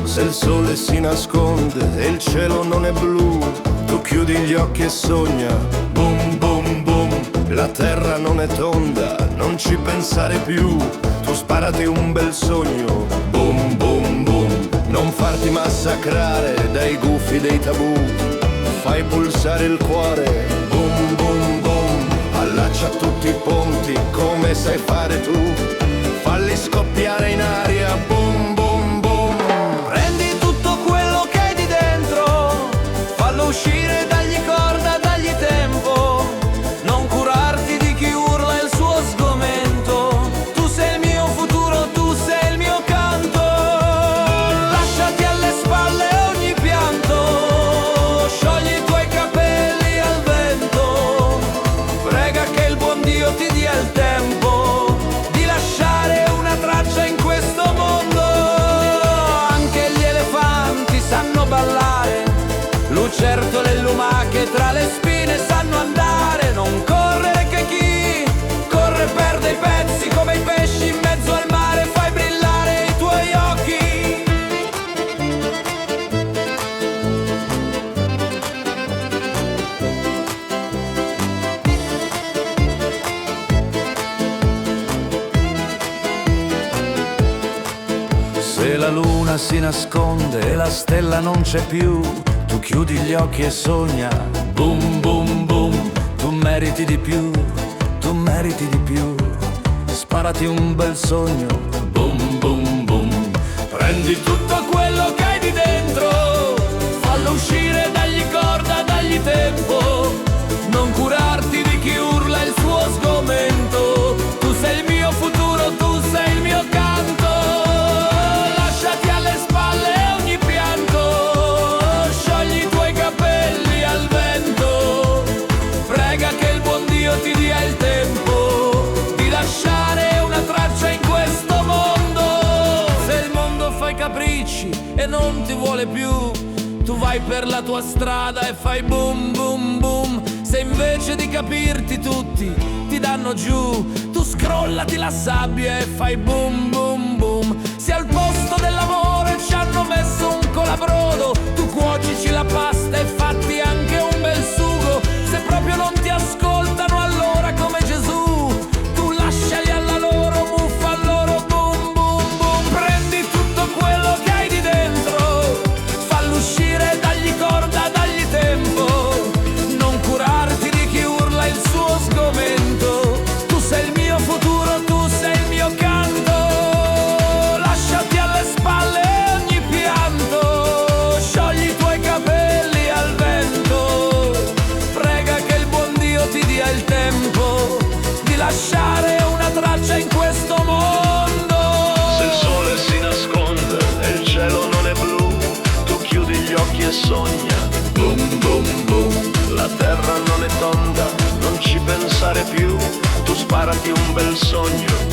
Se il sole si nasconde e il cielo non è blu, tu chiudi gli occhi e sogna, boom boom boom. La terra non è tonda, non ci pensare più, tu sparati un bel sogno, boom boom boom. Non farti massacrare dai gufi dei tabù, fai pulsare il cuore, boom boom boom. Allaccia tutti i ponti come sai fare tu, falli scoppiare in aria, boom boom boom. Prendi tutto quello che hai di dentro, fallo uscire, dagli corda, dagli tempo. Non curarti di chi urla il suo sgomento, tu sei il mio futuro, tu sei il mio canto. Lasciati alle spalle ogni pianto, sciogli i tuoi capelli al vento, prega che il buon Dio ti dia il tempo di lasciare una traccia in questo mondo. Anche gli elefanti sanno ballare, lucertole e lumache tra le spine sanno andare. Non correre che chi corre perde i pezzi, come i pesci in mezzo al mare, fai brillare i tuoi occhi. Se la luna si nasconde e la stella non c'è più, tu chiudi gli occhi e sogna, boom boom boom. Tu meriti di più, tu meriti di più, sparati un bel sogno, boom boom boom. Prendi tutto quello che hai di dentro, fallo uscire, dagli corda, dagli tempo. Non curarti di chi urla il suo sgomento, tu sei il mio futuro, tu sei il mio canto. Lasciati alle spalle ogni pianto, sciogli i tuoi capelli al vento, prega che il buon Dio ti dia il tempo di lasciare una traccia in questo mondo. Se il mondo fa i capricci e non ti vuole più, tu vai per la tua strada e fai boom boom boom. Se invece di capirti tutti ti danno giù, tu scrollati la sabbia e fai boom boom boom. Se al posto dell'amore ci hanno messo un colabrodo, tu cuocici la pasta e fatti anche un bel sugo. Se proprio non ti ascoltano allora come Gesù, tu lasciali alla loro, muffa a loro, boom boom boom. Prendi tutto quello che hai di dentro, fallo uscire, dagli corda, dagli tempo. Non curarti di chi urla il suo sgomento, tu sei il mio futuro, tu sei il mio canto. Lasciati alle spalle ogni pianto, sciogli i tuoi capelli al vento, prega che il buon Dio ti dia il tempo di lasciare una traccia in questo mondo. Se il sole si nasconde e il cielo non è blu, tu chiudi gli occhi e sogna, boom boom boom. La terra non è tonda, non ci pensare più, tu sparati un bel sogno,